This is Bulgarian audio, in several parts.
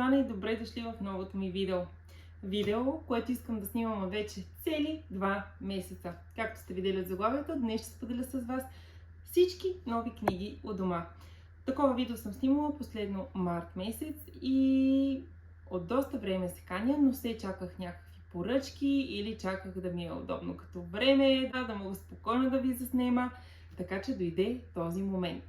Светлана и добре дошли в новото ми видео. Видео, което искам да снимам вече цели 2 месеца. Както сте видели от заглавието, днес ще споделя с вас всички нови книги у дома. Такова видео съм снимала последно март месец и от доста време се каня, но все чаках някакви поръчки или чаках да ми е удобно като време, да мога спокойно да ви заснема, така че дойде този момент.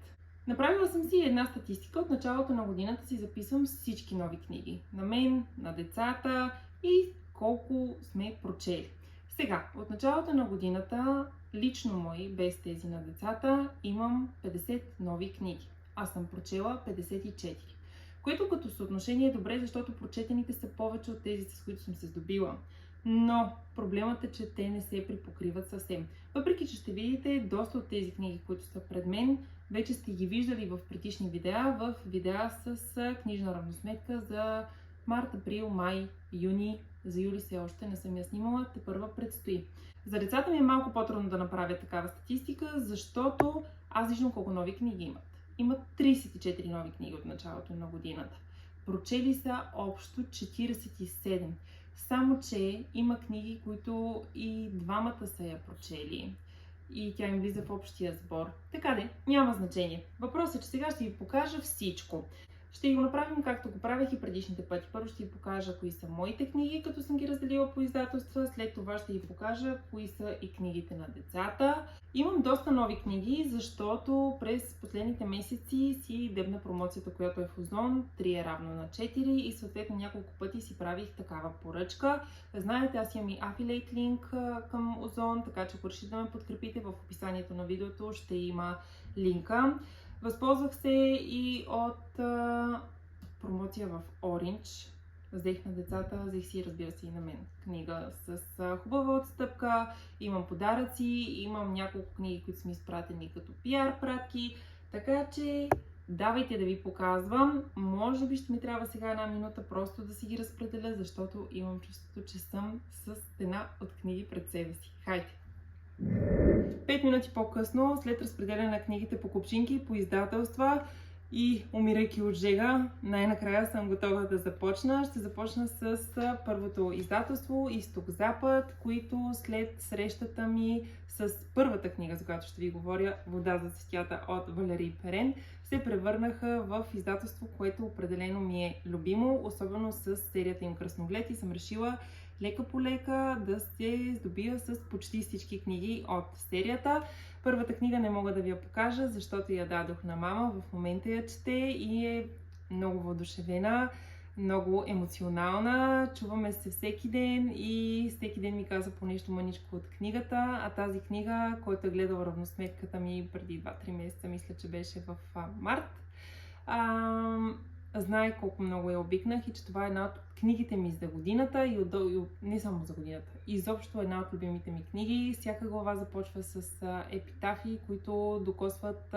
Направила съм си една статистика. От началото на годината си записвам всички нови книги. На мен, на децата и колко сме прочели. Сега, от началото на годината, лично мои, без тези на децата, имам 50 нови книги. Аз съм прочела 54. Което като съотношение е добре, защото прочетените са повече от тези, с които съм се здобила. Но проблемът е, че те не се припокриват съвсем. Въпреки че ще видите доста от тези книги, които са пред мен, вече сте ги виждали в предишни видеа, с книжна равносметка за март, април, май, юни. За юли все още не съм я снимала, тепърва предстои. За децата ми е малко по-трудно да направя такава статистика, защото аз виждам колко нови книги имат. Имат 34 нови книги от началото на годината. Прочели са общо 47. Само че има книги, които и двамата са я прочели. И тя им влиза в общия сбор. Така де, няма значение. Въпросът е, че сега ще ви покажа всичко. Ще го направим както го правих и предишните пъти. Първо ще ви покажа кои са моите книги, като съм ги разделила по издателства. След това ще ви покажа кои са и книгите на децата. Имам доста нови книги, защото през последните месеци си дебна промоцията, която е в Озон. 3 е равно на 4 и съответно няколко пъти си правих такава поръчка. Знаете, аз имам и affiliate линк към Озон, така че ако решите да ме подкрепите, в описанието на видеото ще има линка. Възползвах се и от промоция в Orange. Взех на децата, взех си, разбира се, и на мен книга с хубава отстъпка. Имам подаръци, имам няколко книги, които са ми изпратени като PR пратки. Така че давайте да ви показвам. Може би ще ми трябва сега една минута просто да си ги разпределя, защото имам чувството, че съм с една от книги пред себе си. Хайде! 5 минути по-късно, след разпределяне на книгите по купчинки, по издателства и умирайки от жега, най-накрая съм готова да започна. Ще започна с първото издателство Изток-Запад, които след срещата ми с първата книга, за която ще ви говоря, Вода за цветята от Валери Перен, се превърнаха в издателство, което определено ми е любимо, особено с серията им Красноглед, и съм решила лека по лека да се здобия с почти всички книги от серията. Първата книга не мога да ви я покажа, защото я дадох на мама. В момента я чете и е много въодушевена, много емоционална. Чуваме се всеки ден и всеки ден ми каза по нещо мъничко от книгата. А тази книга, който е гледал равносметката ми преди 2-3 месеца, мисля, че беше в март, знае колко много я обикнах и че това е една от книгите ми за годината и не само за годината. Изобщо една от любимите ми книги. Всяка глава започва с епитафии, които докосват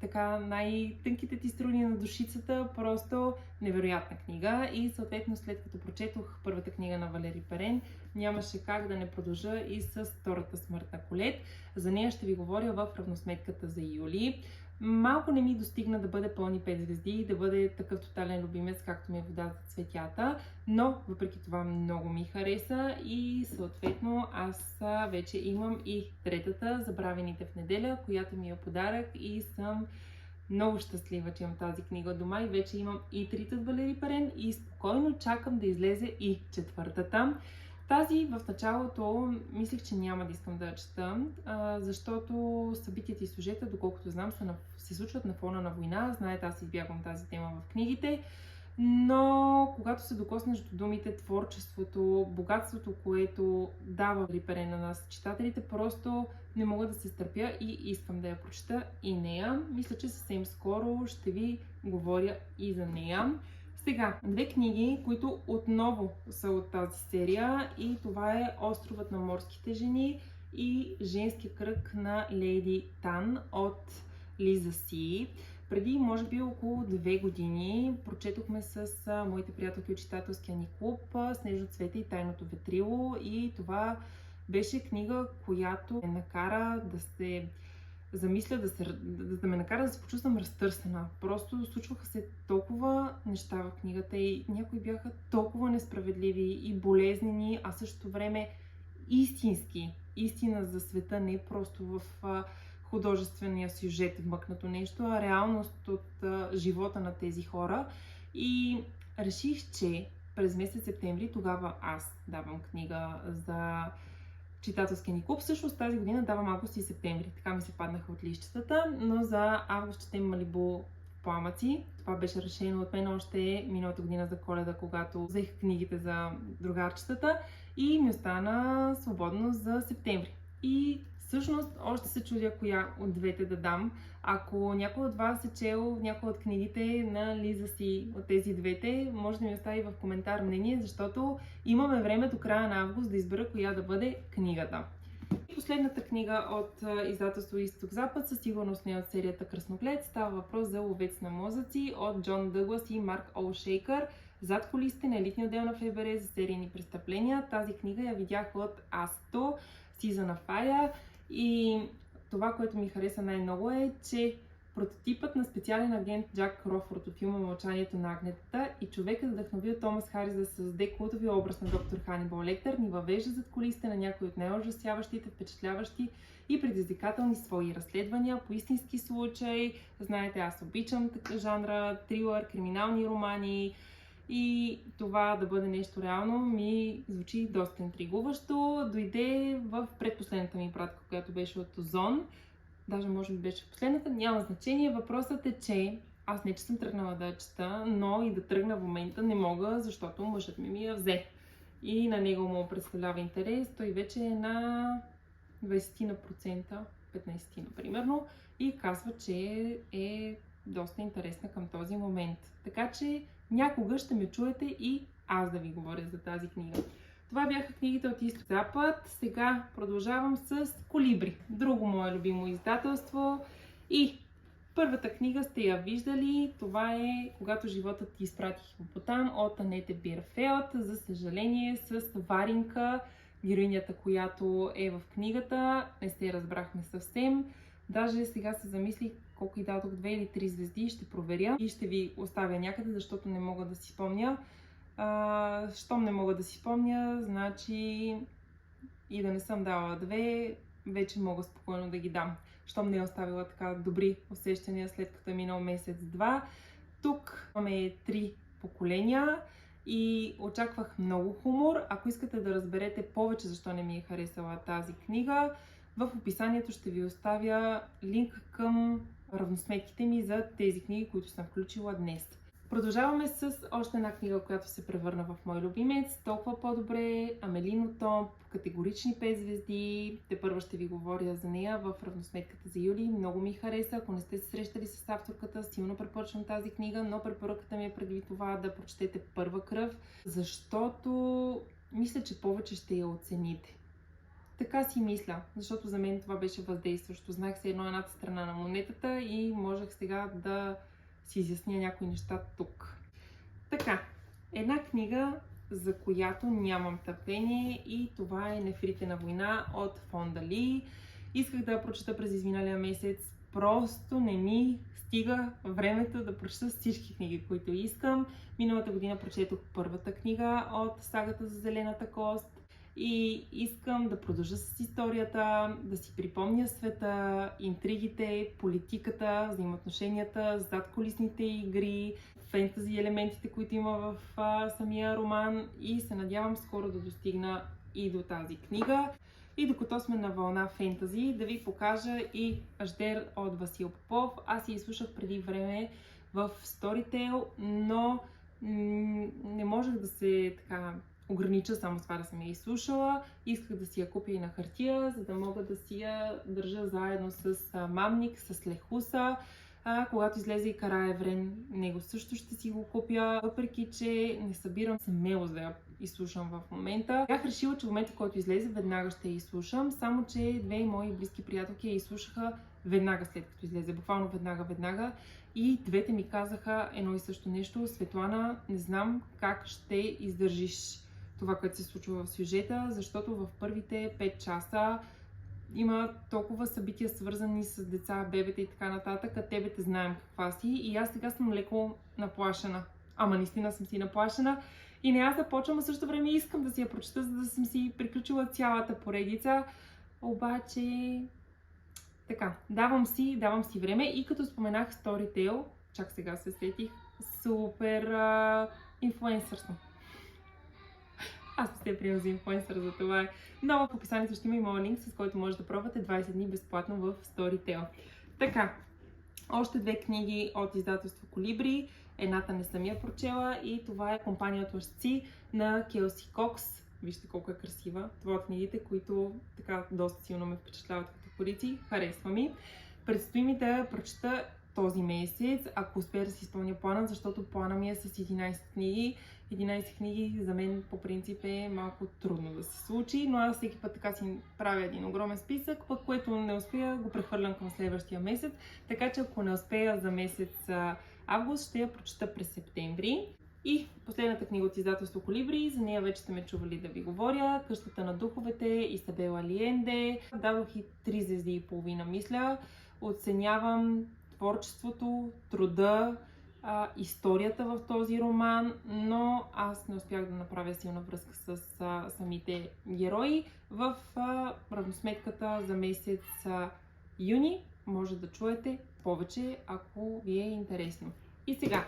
така най-тънките ти струни на душицата. Просто невероятна книга и съответно след като прочетох първата книга на Валери Перен, нямаше как да не продължа и с втората Смърт на Колет. За нея ще ви говоря в равносметката за юли. Малко не ми достигна да бъде пълни 5 звезди и да бъде такъв тотален любимец, както ми е Вода за цветята, но въпреки това много ми хареса и съответно аз вече имам и третата, Забравените в неделя, която ми е подарък и съм много щастлива, че имам тази книга дома и вече имам и трите от Валери Перен и спокойно чакам да излезе и четвъртата. Тази в началото мислех, че няма да искам да я чета, защото събитията и сюжета, доколкото знам, се случват на фона на война. Знаете, аз избягвам тази тема в книгите, но когато се докоснеш до думите, творчеството, богатството, което дава Валери Перен на нас, читателите, просто не мога да се стърпя и искам да я прочета и нея. Мисля, че съвсем скоро ще ви говоря и за нея. Сега, две книги, които отново са от тази серия и това е Островът на морските жени и Женския кръг на Лейди Тан от Лиза Си. Преди, може би, около 2 години прочетохме с моите приятелки от читателския ни клуб Снежно цвете и тайното ветрило и това беше книга, която ме накара да се замисля, да ме накара да се почувствам разтърсена. Просто случваха се толкова неща в книгата и някои бяха толкова несправедливи и болезнени, а същото време истински. Истина за света, не просто в художествения сюжет вмъкнато нещо, а реалност от живота на тези хора. И реших, че през месец септември, тогава аз давам книга за читателския ни клуб. Всъщност тази година давам август и септември. Така ми се паднаха от листчетата, но за август четем Малибу пламъци. Това беше решено от мен още миналата година за Коледа, когато взех книгите за другарчетата и ми остана свободно за септември. И всъщност още се чудя коя от двете да дам. Ако някой от вас е чел някои от книгите на Лиза Си от тези двете, може да ми остави в коментар мнение, защото имаме време до края на август да избера коя да бъде книгата. И последната книга от издателство Изток-Запад, със сигурност не от серията Красноглед, става въпрос за Ловец на мозъци от Джон Дъглас и Марк Олшейкър. Зад кулисите на елитния отдел на ФБР за серийни престъпления. Тази книга я видях от Асто, Сизана Фая. И това, което ми хареса най-много е, че прототипът на специален агент Джак Крофорд от филма Мълчанието на агнетата и човекът, вдъхновил Томас Харис да създаде култовия образ на доктор Ханибал Лектър, ни въвежда зад кулисите на някои от най-ужасяващите, впечатляващи и предизвикателни свои разследвания по истински случаи. Знаете, аз обичам жанра, трилър, криминални романи. И това да бъде нещо реално ми звучи доста интригуващо. Дойде в предпоследната ми пратка, която беше от Озон. Даже може би беше последната, няма значение. Въпросът е, че аз не че съм тръгнала да я чета, но и да тръгна в момента не мога, защото мъжът ми я взе. И на него му представлява интерес. Той вече е на 20%, 15% примерно. И казва, че е доста интересна към този момент. Така че някога ще ме чуете и аз да ви говоря за тази книга. Това бяха книгите от Изток-Запад. Сега продължавам с Колибри. Друго мое любимо издателство. И първата книга сте я виждали. Това е Когато животът ти изпрати хипопотам от Анете Бирфелд. За съжаление с Варинка, героинята, която е в книгата. Не се разбрахме съвсем. Даже сега се замислих колко й дадох, 2 или 3 звезди, ще проверя и ще ви оставя някъде, защото не мога да си спомня. Щом не мога да си спомня, значи и да не съм дала 2, вече мога спокойно да ги дам. Щом не е оставила така добри усещания след като е минал месец-два. Тук имаме 3 поколения и очаквах много хумор. Ако искате да разберете повече защо не ми е харесала тази книга, в описанието ще ви оставя линк към равносметките ми за тези книги, които съм включила днес. Продължаваме с още една книга, която се превърна в мой любимец. Толкова по-добре, Амелино Томп, категорични 5 звезди. Тепърва ще ви говоря за нея в равносметката за юли. Много ми хареса. Ако не сте се срещали с авторката, силно препоръчвам тази книга, но препоръката ми е преди това да прочетете Първа кръв, защото мисля, че повече ще я оцените. Така си мисля, защото за мен това беше въздействащо. Знаех се едната страна на монетата и можех сега да си изясня някои неща тук. Така, една книга, за която нямам търпение и това е Нефрите на война от Фонда Ли. Исках да я прочета през изминалия месец, просто не ми стига времето да прочета всички книги, които искам. Миналата година прочетох първата книга от сагата за Зелената кост. И искам да продължа с историята, да си припомня света, интригите, политиката, взаимоотношенията, задкулисните игри, фентази елементите, които има в самия роман и се надявам скоро да достигна и до тази книга. И докато сме на вълна фентази, да ви покажа и Аждер от Васил Попов. Аз я изслушах преди време в Storytel, но не можех да се огранича само с това да съм я изслушала. Исках да си я купя и на хартия, за да мога да си я държа заедно с Мамник, с Лехуса. Когато излезе и Караеврен, него също ще си го купя, въпреки че не събирам смелост да я изслушам в момента. Бях решила, че в момента, в който излезе, веднага ще я изслушам, само че две мои близки приятелки я изслушаха веднага след като излезе, буквално веднага. И двете ми казаха едно и също нещо: Светлана, не знам как ще издържиш това, което се случва в сюжета, защото в първите 5 часа има толкова събития, свързани с деца, бебета и така нататък, а тебе знаем каква си. И аз сега съм леко наплашена. Ама наистина съм си наплашена. И не аз да почвам, а също време искам да си я прочета, за да съм си приключила цялата поредица. Обаче, така, давам си време. И като споменах Storytel, чак сега се сетих, супер инфлуенсър съм. Аз не се приемам за инфлуенсър, за това. Но в описанието ще има и моят линк, с който може да пробвате 20 дни безплатно в Storytel. Така, още 2 книги от издателство Колибри. Едната не съм я прочела и това е Компания от лъжци на Келси Кокс. Вижте колко е красива. Това от книгите, които така доста силно ме впечатляват като корици. Харесва ми. Предстои ми да прочета този месец, ако успея да си изпълня плана, защото плана ми е с 11 книги. 11 книги за мен по принцип е малко трудно да се случи, но аз всеки път така си правя един огромен списък, пък което не успея го прехвърлям към следващия месец, така че ако не успея за месец август, ще я прочета през септември. И последната книга от издателство Колибри, за нея вече сте ме чували да ви говоря, Къщата на духовете, Изабела Алиенде. Дадох и 3 звезди и половина, мисля. Оценявам творчеството, труда, историята в този роман, но аз не успях да направя силна връзка с самите герои. В равносметката за месец юни може да чуете повече, ако ви е интересно. И сега,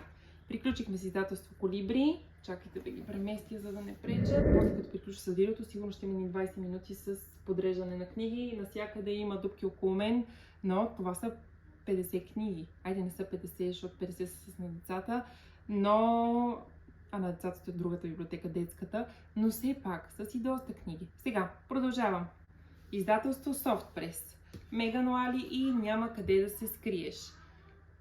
приключихме с издателство Колибри. Чакайте да ги преместя, за да не пречат. После като приключа с видеото, сигурно ще мини 20 минути с подреждане на книги. Насякъде има дупки около мен, но това са 50 книги. Айде не са 50, защото 50 са с на децата, но... на децата стоят другата библиотека, детската, но все пак са си доста книги. Сега, продължавам. Издателство Софтпрес. Меган Лали и Няма къде да се скриеш.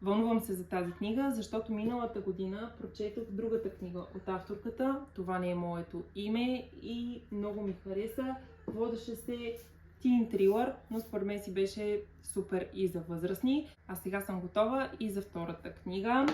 Вълнувам се за тази книга, защото миналата година прочетох другата книга от авторката. Това не е моето име и много ми хареса. Водеше се тин трилър, но според мен си беше супер и за възрастни. А сега съм готова и за втората книга,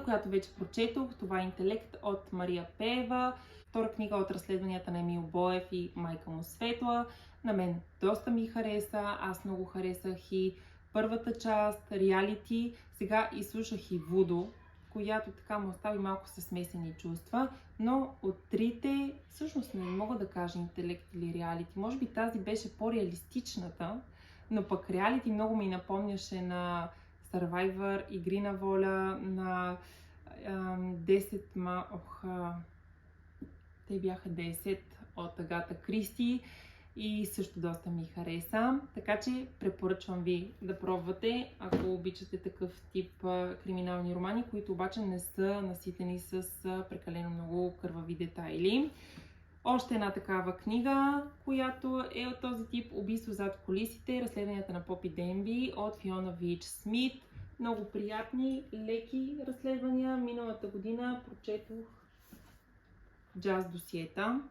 която вече прочетох. Това е Интелект от Мария Пеева. Втора книга от разследванията на Емил Боев и майка му Светла. На мен доста ми хареса. Аз много харесах и първата част, реалити. Сега изслушах и Вудо, която така му остави малко със смесени чувства, но от трите всъщност не мога да кажа интелект или реалити. Може би тази беше по-реалистичната, но пък реалити много ми напомняше на Survivor, Игри на воля, на 10 те бяха 10 от Агата Кристи и също доста ми хареса. Така че препоръчвам ви да пробвате, ако обичате такъв тип криминални романи, които обаче не са наситени с прекалено много кървави детайли. Още една такава книга, която е от този тип Убийство зад кулисите, разследванията на Попи Денби от Фиона Вич Смит. Много приятни, леки разследвания. Миналата година прочетох Джаз досиета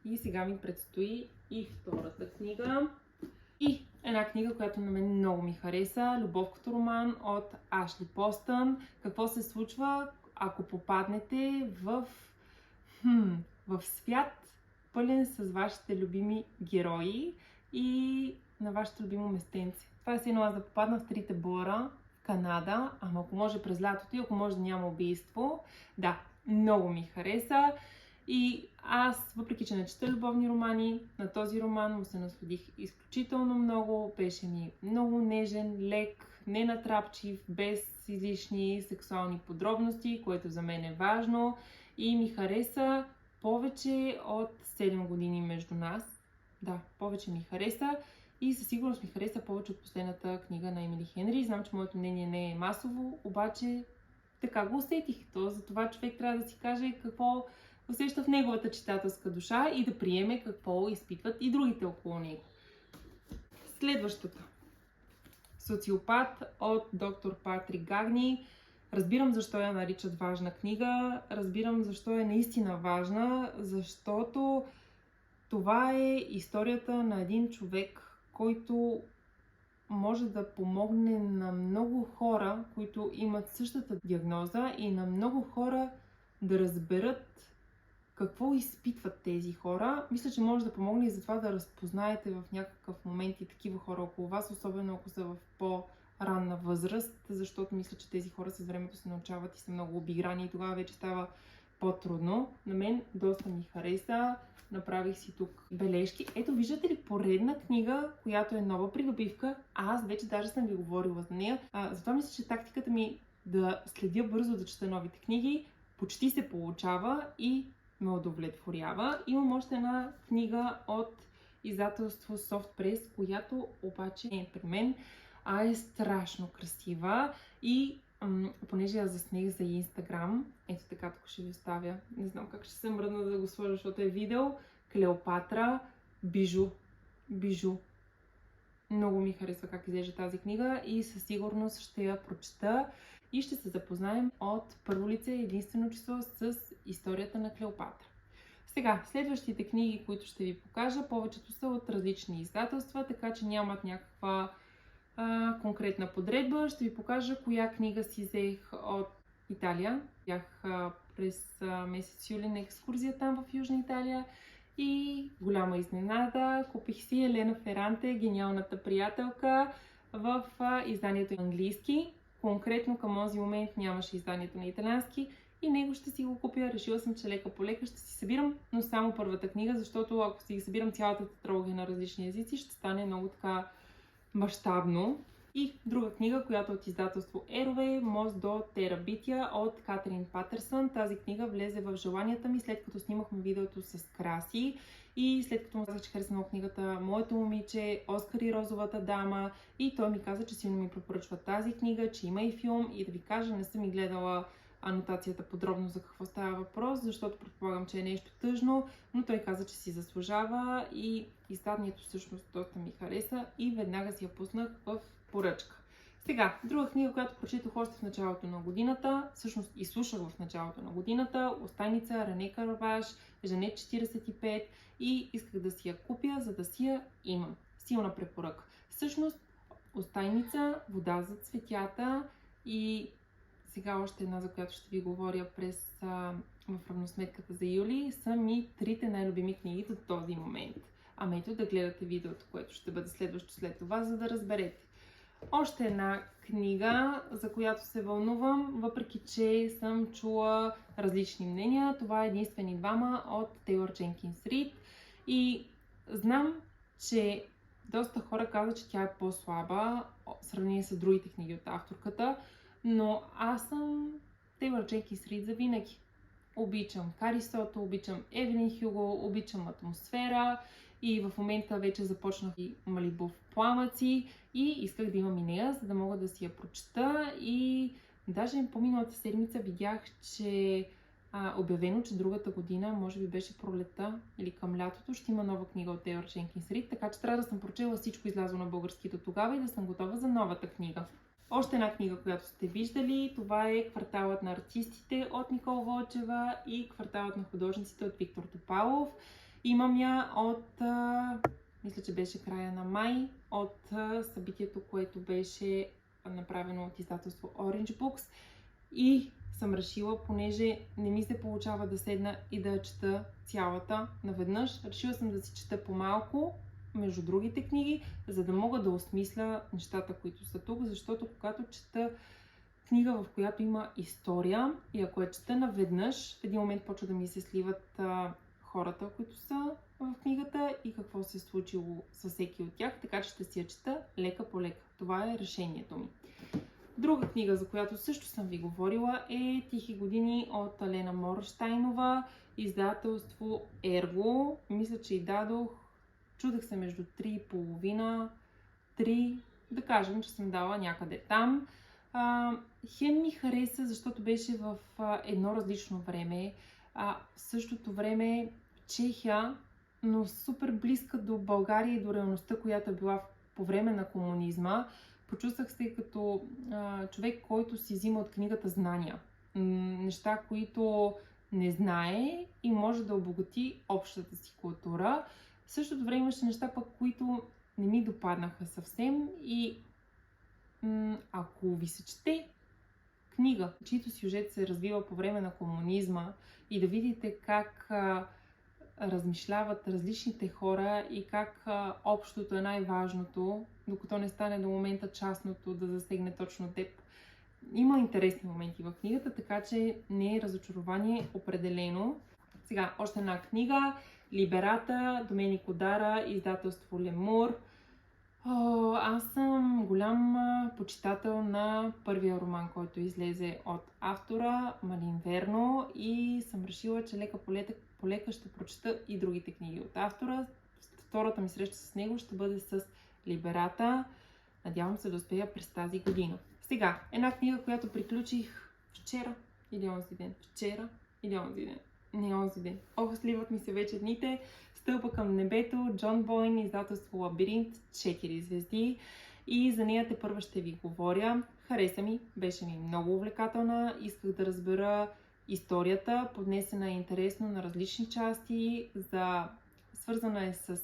и сега ми предстои и втората книга. И една книга, която на мен много ми хареса, Любов като роман от Ашли Постън. Какво се случва, ако попаднете в свят пълен с вашите любими герои и на вашето любимо местенце. Това е едно аз да попадна в Трите бора в Канада, ама ако може през лятото и ако може да няма убийство. Да, много ми хареса. И аз, въпреки че не чета любовни романи, на този роман му се насладих изключително много. Беше ми много нежен, лек, ненатрапчив, без излишни сексуални подробности, което за мен е важно. И ми хареса повече от 7 години между нас. Да, повече ми хареса. И със сигурност ми хареса повече от последната книга на Емили Хенри. Знам, че моето мнение не е масово, обаче така го усетих. За това човек трябва да си каже какво усеща в неговата читателска душа и да приеме какво изпитват и другите около него. Следващата. Социопат от доктор Патрик Гагни. Разбирам защо я наричат важна книга, разбирам защо е наистина важна, защото това е историята на един човек, който може да помогне на много хора, които имат същата диагноза и на много хора да разберат какво изпитват тези хора. Мисля, че може да помогне и за това да разпознаете в някакъв момент и такива хора около вас, особено ако са в по-ранна възраст, защото мисля, че тези хора с времето се научават и са много обиграни и тогава вече става по-трудно. На мен доста ми хареса. Направих си тук бележки. Ето, виждате ли поредна книга, която е нова придобивка. Аз вече даже съм ви говорила за нея. Затова мисля, че тактиката ми да следя бързо да чета новите книги почти се получава и ме удовлетворява. Имам още една книга от издателство Soft Press, която обаче не е при мен, а е страшно красива и понеже я заснех за Instagram, ето така, тук ще ви оставя, не знам как ще се мръдна да го сложа, защото е видео, Клеопатра, бижу. Много ми харесва как изглежда тази книга и със сигурност ще я прочета и ще се запознаем от първо лице единствено число с историята на Клеопатра. Сега, следващите книги, които ще ви покажа, повечето са от различни издателства, така че нямат някаква конкретна подредба. Ще ви покажа коя книга си взех от Италия. Бях през месец юли на екскурзия там в Южна Италия и голяма изненада. Купих си Елена Феранте, гениалната приятелка, в изданието английски. Конкретно към този момент нямаше изданието на италиански и него ще си го купя. Решила съм, че лека по лека ще си събирам, но само първата книга, защото ако си ги събирам цялата тетралогия на различни езици, ще стане много така мащабно. И друга книга, която от издателство Ерове, Мост до Терабития от Катерин Патърсън. Тази книга влезе в желанията ми след като снимахме видеото с Краси и след като му казах, че хареса много книгата Моето момиче, Оскар и Розовата дама и той ми каза, че силно ми препоръчва тази книга, че има и филм и да ви кажа, не съм и гледала анотацията подробно за какво става въпрос, защото предполагам, че е нещо тъжно, но той каза, че си заслужава и изданието всъщност доста ми хареса и веднага си я пуснах в поръчка. Сега, друга книга, която прочетох още в началото на годината, всъщност изслушах в началото на годината, Остайница, Рене Караваш, Жанет 45 и исках да си я купя, за да си я имам. Силна препоръка. Всъщност, Остайница, Вода за цветята и сега още една, за която ще ви говоря в равносметката за юли, са ми трите най-любими книги до този момент. Ето да гледате видеото, което ще бъде следващо след това, за да разберете. Още една книга, за която се вълнувам, въпреки че съм чула различни мнения. Това е Единствени двама от Тейлър Дженкинс Рид. И знам, че доста хора казват, че тя е по-слаба в сравнение с другите книги от авторката, но аз съм Тейлър Дженкинс Рид за винаги. Обичам Карисото, обичам Евелин Хюго, обичам атмосфера и в момента вече започнах и Малибу в пламъци и исках да имам и нея, за да мога да си я прочета и даже по миналата седмица видях, че обявено, че другата година, може би беше пролета или към лятото, ще има нова книга от Тейлър Дженкинс Рид, така че трябва да съм прочела всичко излязло на български до тогава и да съм готова за новата книга. Още една книга, която сте виждали, това е Кварталът на артистите от Никола Вълчева и Кварталът на художниците от Виктор Топалов. Имам я от, мисля, че беше края на май, от събитието, което беше направено от издателство Orange Books и съм решила, понеже не ми се получава да седна и да чета цялата наведнъж, решила съм да си чета по-малко между другите книги, за да мога да осмисля нещата, които са тук, защото когато чета книга, в която има история и ако я чета наведнъж, в един момент почва да ми се сливат хората, които са в книгата и какво се е случило с всеки от тях, така че ще си я чета лека по лека. Това е решението ми. Друга книга, за която също съм ви говорила, е Тихи години от Алена Морщайнова, издателство Ерго. Мисля, че и дадох, чудех се между 3,5, 3, да кажем, че съм дала някъде там. Хем ми хареса, защото беше в едно различно време. В същото време Чехия, но супер близка до България и до реалността, която е била по време на комунизма. Почувствах се като човек, който си взима от книгата знания. Неща, които не знае и може да обогати общата си култура. В същото време имаше неща, пък, които не ми допаднаха съвсем и ако ви се чете книга, чийто сюжет се развива по време на комунизма и да видите как размишляват различните хора и как общото е най-важното, докато не стане до момента частното да засегне точно теб. Има интересни моменти в книгата, така че не е разочарование определено. Сега, още една книга. Либерата, Доменико Дара, издателство Лемур. Аз съм голям почитател на първия роман, който излезе от автора Малин Верно и съм решила, че лека полека ще прочета и другите книги от автора. Втората ми среща с него ще бъде с Либерата. Надявам се да успея през тази година. Сега, една книга, която приключих вчера или онзи ден. Не онзи ден. Сливат ми се вече дните. Стълба към небето, Джон Бойн, издателство Лабиринт, 4 звезди. И за нея тепърва ще ви говоря. Хареса ми, беше ми много увлекателна. Исках да разбера историята, поднесена е интересно на различни части. Свързана е с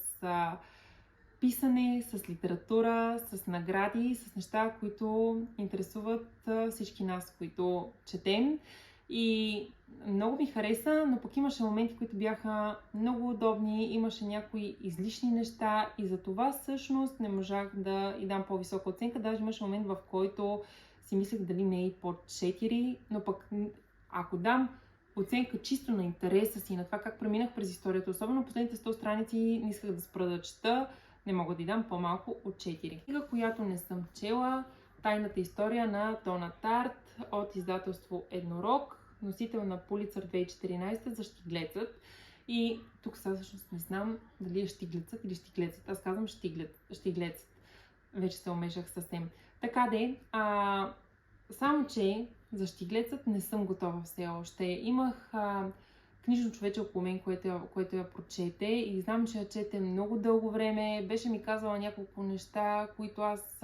писане, с литература, с награди, с неща, които интересуват всички нас, които четем. И много ми хареса, но пък имаше моменти, които бяха много удобни, имаше някои излишни неща и за това всъщност не можах да й дам по-висока оценка. Даже имаше момент, в който си мислех дали не е и под 4, но пък ако дам оценка чисто на интереса си, на това как преминах през историята, особено последните 100 страници не исках да спра да чета, не мога да й дам по-малко от 4. Книга, която не съм чела, Тайната история на Дона Тарт от издателство Еднорог, носител на Пулицър 2014 за Щиглецът. И тук сега всъщност не знам дали е Щиглецът или Щиглецът. Аз казвам Щиглецът. Вече се омешах съвсем. Така де, само че за Щиглецът не съм готова все още. Имах книжно човече около мен, което я прочете и знам, че я чете много дълго време. Беше ми казала няколко неща, които аз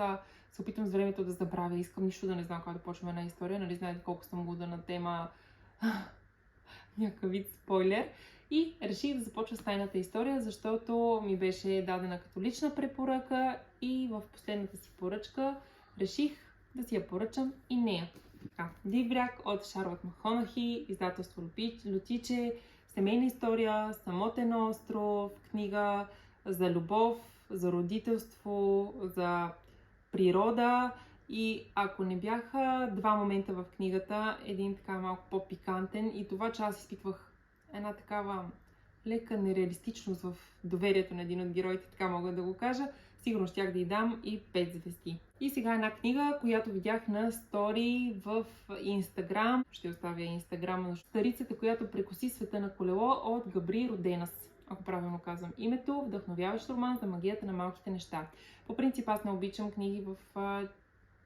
се опитвам с времето да забравя. Искам нищо да не знам как да почвам една история. Нали знаете колко съм луда на тема някакъв вид спойлер. И реших да започва с тайната история, защото ми беше дадена като лична препоръка и в последната си поръчка реших да си я поръчам и нея. Див бряг от Шарлот Макхонахи, издателство Лютиче, семейна история, самотен остров, книга за любов, за родителство, за природа. И ако не бяха два момента в книгата, един така малко по-пикантен и това, че аз изпитвах една такава лека нереалистичност в доверието на един от героите, така мога да го кажа, сигурно щях да й дам и 5 звезди. И сега една книга, която видях на стори в Инстаграм. Ще оставя Инстаграма на Старицата, която прекоси света на колело от Габри Роденас. Ако правилно казвам името, вдъхновяващ роман за магията на малките неща. По принцип аз не обичам книги, в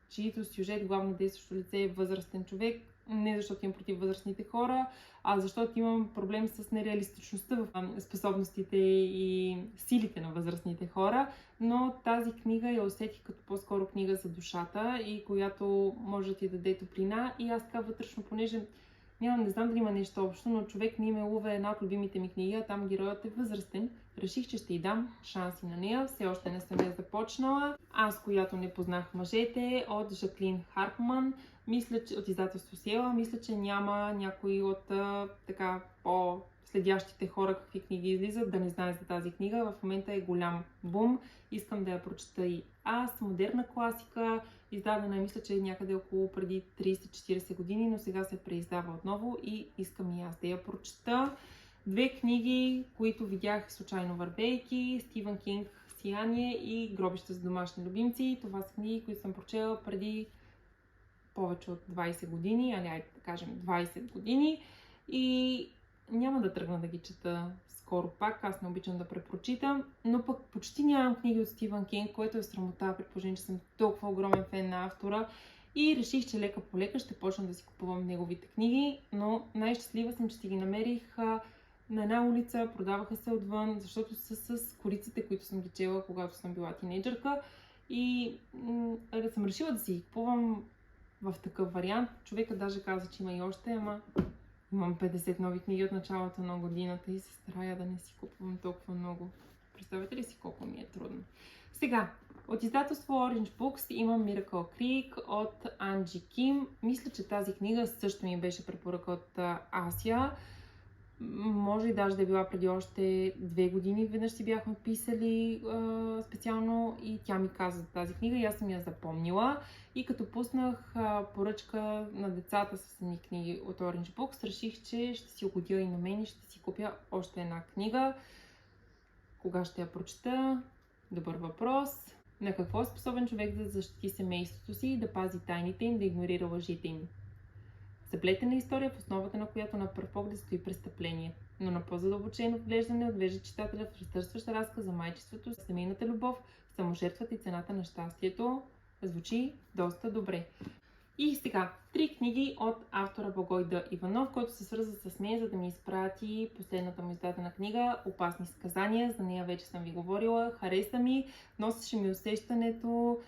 чието сюжет главно действащо лице е възрастен човек. Не защото имам против възрастните хора, а защото имам проблем с нереалистичността в способностите и силите на възрастните хора. Но тази книга я усетих като по-скоро книга за душата и която може да ти даде топлина. И аз така вътрешно, понеже не знам дали има нещо общо, но Човек ми Луве е една от любимите ми книги, а там героят е възрастен. Реших, че ще й дам шанси на нея. Все още не съм я започнала. Аз, която не познах мъжете, от Жаклин Харпман. Мисля, че от издателство Сиела. Мисля, че няма някой от така по-следящите хора какви книги излизат да не знае за тази книга. В момента е голям бум. Искам да я прочета и аз. Модерна класика. Издадена мисля, че е някъде около преди 30-40 години, но сега се преиздава отново и искам и аз да я прочета. Две книги, които видях случайно вървейки. Стивън Кинг Сияние и Гробища за домашни любимци. Това са книги, които съм прочела преди повече от 20 години, али да кажем 20 години. И няма да тръгна да ги чета скоро пак, аз не обичам да препрочитам, но пък почти нямам книги от Стивън Кинг, което е срамота, при положение, че съм толкова огромен фен на автора и реших, че лека по лека ще почна да си купувам неговите книги, но най-щастлива съм, че си ги намерих на една улица, продаваха се отвън, защото са с кориците, които съм ги чела, когато съм била тинейджърка и съм решила да си ги купувам в такъв вариант. Човека даже каза, че има и още, ама имам 50 нови книги от началото на годината и се старая да не си купувам толкова много. Представете ли си колко ми е трудно? Сега, от издателство Orange Books имам Miracle Creek от Анджи Ким. Мисля, че тази книга също ми беше препоръка от Ася. Може и даже да е била преди още 2 години. Веднъж си бяхме писали специално и тя ми каза за тази книга и аз съм я запомнила. И като пуснах поръчка на децата с едни книги от Orange Books, реших, че ще си угодя и на мен и ще си купя още една книга. Кога ще я прочета? Добър въпрос. На какво е способен човек да защити семейството си и да пази тайните им, да игнорира лъжите им? Заплетена история, в основата на която на пръв поглед стои престъпление, но на по-задълбочено вглеждане отвежда читателя в разтърсващ разказ за майчеството, семейната любов, саможертвата и цената на щастието. Звучи доста добре. И сега, 3 книги от автора Благой Д. Иванов, който се свърза с мен, за да ми изпрати последната му издадена книга "Опасни сказания". За нея вече съм ви говорила. Хареса ми, носеше ми усещането,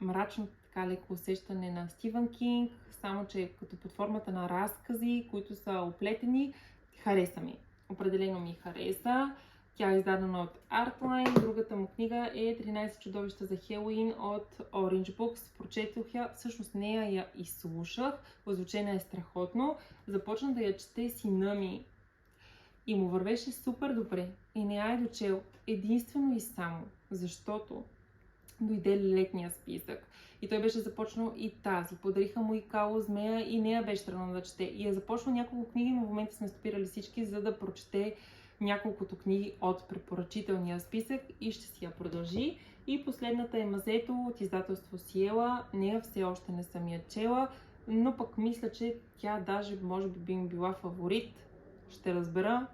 мрачно така леко усещане на Стивън Кинг, само че като под формата на разкази, които са оплетени. Хареса ми. Определено ми хареса. Тя е издадена от Artline. Другата му книга е 13 чудовища за Хелоуин от Orange Books. Прочетох я, всъщност нея я изслушах. Озвучена е страхотно. Започна да я чете сина ми и му вървеше супер добре. И не я е дочел единствено и само защото дойде летния списък. И той беше започнал и тази. Подариха му и Кало Змея и нея беше тръгнал да чете. И е започнал няколко книги, но в момента сме стопирали всички, за да прочете няколкото книги от препоръчителния списък и ще си я продължи. И последната е Мазето от издателство Сиела. Нея все още не съм я чела, но пък мисля, че тя даже може би ми била фаворит. Ще разбера,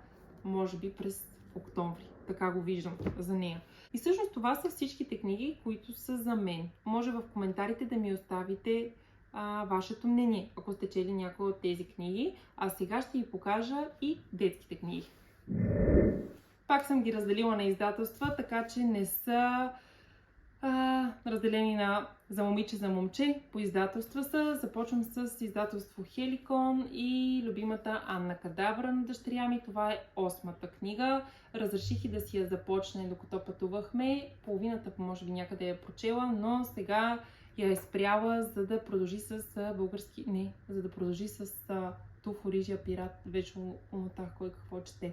може би през октомври. Така го виждам за нея. И всъщност това са всичките книги, които са за мен. Може в коментарите да ми оставите вашето мнение, ако сте чели някои от тези книги. А сега ще ви покажа и детските книги. Пак съм ги разделила на издателства, така че не са разделени за момиче, за момче. По издателства са. Започвам с издателство Хеликон и любимата Анна Кадабра на дъщеря ми. Това е 8-та книга. Разреших и да си я започне, докато пътувахме. Половината може би някъде я прочела, но сега я е спряла, за да продължи с български... Не, за да продължи с Туфо Рижия пират. Вече умотах кой какво чете.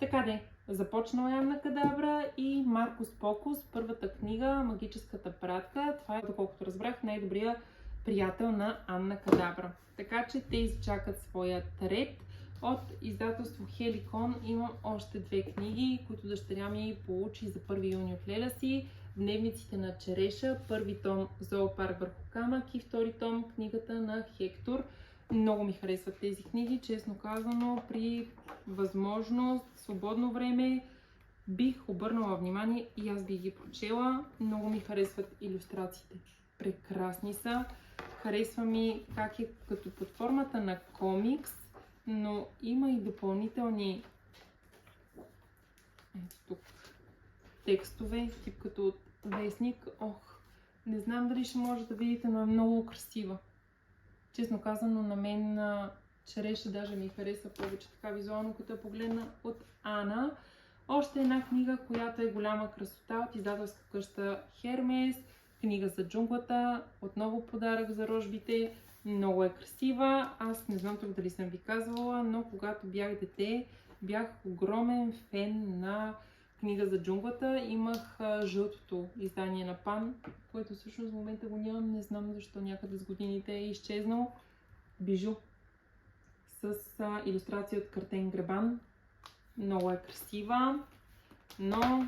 Така де, започнала е Анна Кадабра и Маркус Покус, първата книга "Магическата пратка". Това е, доколкото разбрах, най-добрият приятел на Анна Кадабра. Така че те изчакат своят ред. От издателство Хеликон имам още 2 книги, които дъщеря ми получи за 1 юни от леля си. "Дневниците на Череша", първи том "Зоопарк върху камък" и втори том "Книгата на Хектор". Много ми харесват тези книги, честно казано. При възможност, свободно време бих обърнала внимание и аз бих ги прочела. Много ми харесват илюстрациите. Прекрасни са. Харесва ми как е като под формата на комикс, но има и допълнителни тук текстове, тип като от вестник. Не знам дали ще може да видите, но е много красива. Честно казано, на мен Череша даже ми хареса повече така визуално, като я погледна от Ана. Още една книга, която е голяма красота от издателска къща Хермес. Книга за джунглата. Отново подарък за рожбите. Много е красива. Аз не знам тук дали съм ви казвала, но когато бях дете, бях огромен фен на Книга за джунглата. Имах жълтото издание на Пан, което всъщност в момента го нямам. Не знам защо, някъде с годините е изчезнал. Бижу с илюстрация от Картен Гребан. Много е красива, но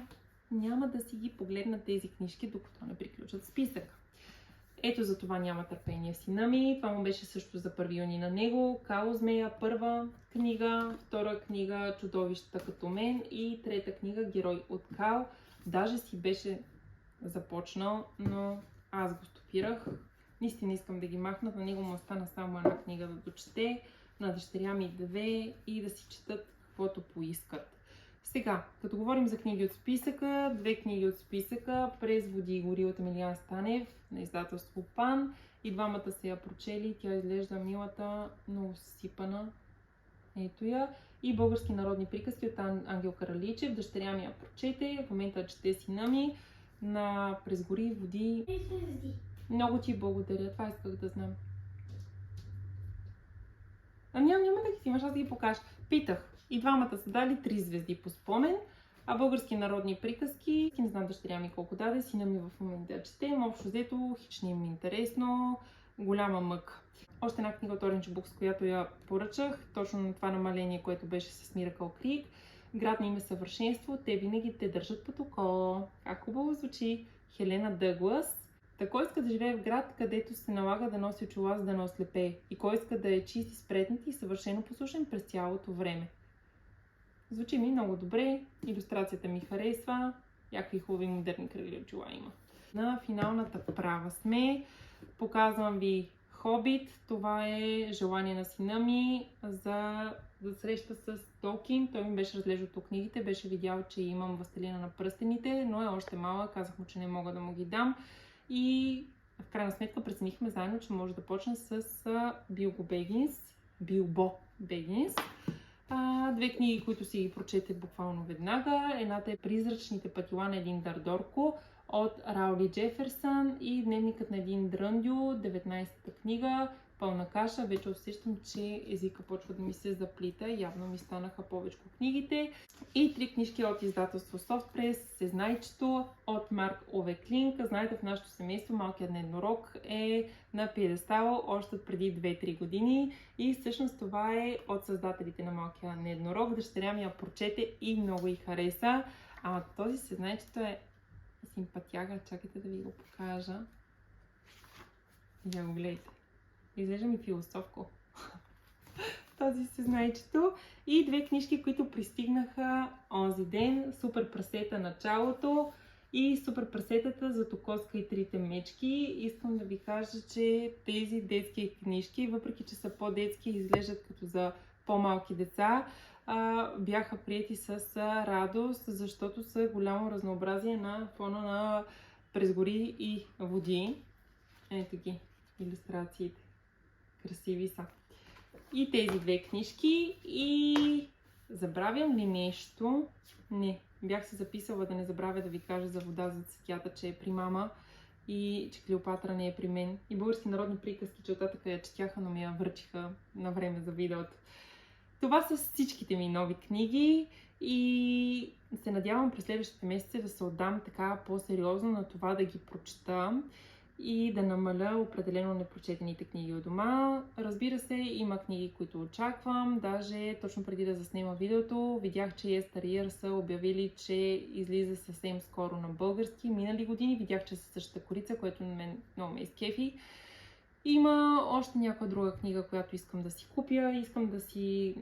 няма да си ги погледна тези книжки, докато не приключат списък. Ето за това няма търпение сина ми. Това му беше също за 1 юни на него. Кало Змея, първа книга, втора книга Чудовищата като мен и трета книга Герой от Кал. Даже си беше започнал, но аз го стопирах. Наистина искам да ги махнат. На него му остана само една книга да дочете, на дъщеря ми 2 и да си четат каквото поискат. Сега, като говорим за книги от списъка, 2 книги от списъка: "През води и гори" от Емилиян Станев на издателство Пан. И двамата са я прочели. Тя изглежда милата, но сипана. Ето я. И български народни приказки от Ангел Караличев. Дъщеря ми я прочете. В момента чете сина ми на През гори и води. Много ти благодаря. Това исках да знам. Няма да ги снимаш, аз да ги покажа. Питах. И двамата са дали 3 звезди по спомен. А български народни приказки, не знам дъщеря ми колко даде, сина ми в момента чете. Общо взето, хич не им е интересно. Голяма мъка. Още една книга от Orange Books, която я поръчах. Точно на това намаление, което беше с Miracle Creek. Град на име Съвършенство. Те винаги те държат под око. Как хубаво звучи. Хелена Дъглас. Та кой иска да живее в град, където се налага да носи очила, за да не ослепее? И кой иска да е чист, спретнат и съвършено послушен през цялото време? Звучи ми много добре, илюстрацията ми харесва, някакви хубави модерни кръгли очила има. На финалната права сме. Показвам ви Хобит. Това е желание на сина ми за среща с Толкин. Той ми беше разглеждал книгите, беше видял, че имам Властелина на пръстените, но е още малък, казах му, че не мога да му ги дам. И в крайна сметка преценихме заедно, че може да почне с Билбо Бегинс. 2 книги, които си ги прочете буквално веднага. Едната е Призрачните пътила на един Дардорко от Раули Джеферсън и Дневникът на един Дръндю, 19-та книга. Пълна каша. Вече усещам, че езика почва да ми се заплита. Явно ми станаха повече книгите. И 3 книжки от издателство Softpress. Сезнайчето от Марк Ове Клинк. Знаете, в нашето семейство Малкият еднорог е на пиедестал още от преди 2-3 години. И всъщност това е от създателите на Малкия еднорог. Дъщеря ми я прочете и много й хареса. Този Сезнайчето е симпатяга. Чакайте да ви го покажа. Я го гледайте. Изглежда ми философко. Този Сезнайчето. И 2 книжки, които пристигнаха онзи ден. Супер прасета началото и Супер прасетата за Токоска и 3 мечки. Искам да ви кажа, че тези детски книжки, въпреки че са по-детски и изглеждат като за по-малки деца, бяха приети с радост, защото са голямо разнообразие на фона на През гори и води. Ето ги илюстрациите. Красиви са. И тези 2 книжки. И забравям ли нещо? Не. Бях се записала да не забравя да ви кажа за Вода за цветята, че е при мама и че Клеопатра не е при мен. И български народни приказки, че оттатък я четяха, но ми я връчиха на време за видеото. Това са всичките ми нови книги и се надявам през следващите месеци да се отдам така по-сериозно на това да ги прочета и да намаля определено непрочетените книги от дома. Разбира се, има книги, които очаквам. Даже точно преди да заснема видеото, видях, че Yesteryear са обявили, че излиза съвсем скоро на български. Минали години видях, че са същата корица, което на мен много ме изкефи. Има още някоя друга книга, която искам да си купя. Искам да си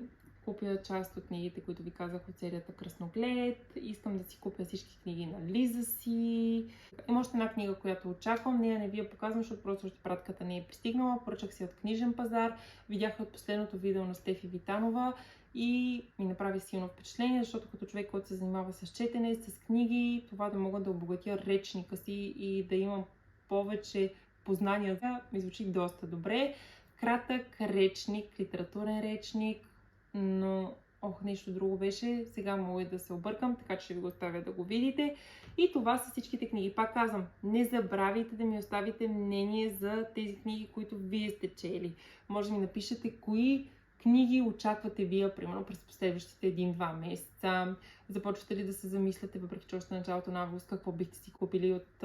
купя част от книгите, които ви казах от серията Красноглед. Искам да си купя всички книги на Лиза си. Има още една книга, която очаквам. Нея не ви я показвам, защото просто още пратката не е пристигнала. Поръчах си от Книжен пазар. Видях от последното видео на Стефи Витанова и ми направи силно впечатление, защото като човек, който се занимава с четене, с книги, това да мога да обогатя речника си и да имам повече познания, ми звучи доста добре. Кратък речник, литературен речник, но нещо друго беше. Сега мога да се объркам, така че ще ви го оставя да го видите. И това са всичките книги. Пак казвам, не забравяйте да ми оставите мнение за тези книги, които вие сте чели. Може да ми напишете кои книги очаквате вие, примерно през последващите 1-2 месеца. Започвате ли да се замисляте, въпреки че още началото на август, какво бихте си купили от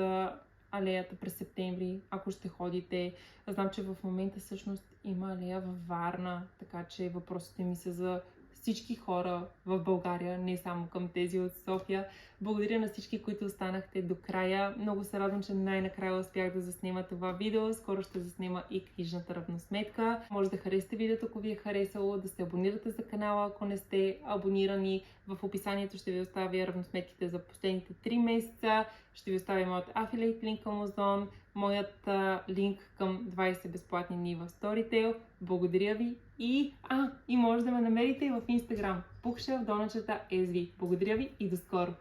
алеята през септември, ако ще ходите. Знам, че в момента всъщност има алея във Варна, така че въпросите ми са за всички хора в България, не само към тези от София. Благодаря на всички, които останахте до края. Много се радвам, че най-накрая успях да заснема това видео. Скоро ще заснема и книжната равносметка. Може да харесате видеото, ако ви е харесало, да се абонирате за канала, ако не сте абонирани. В описанието ще ви оставя равносметките за последните 3 месеца. Ще ви оставя моят афилейт линк към Amazon, моят линк към 20 безплатни дни в Storytel. Благодаря ви и може да ме намерите и в Instagram. Bookshelf_SV. Благодаря ви и до скоро!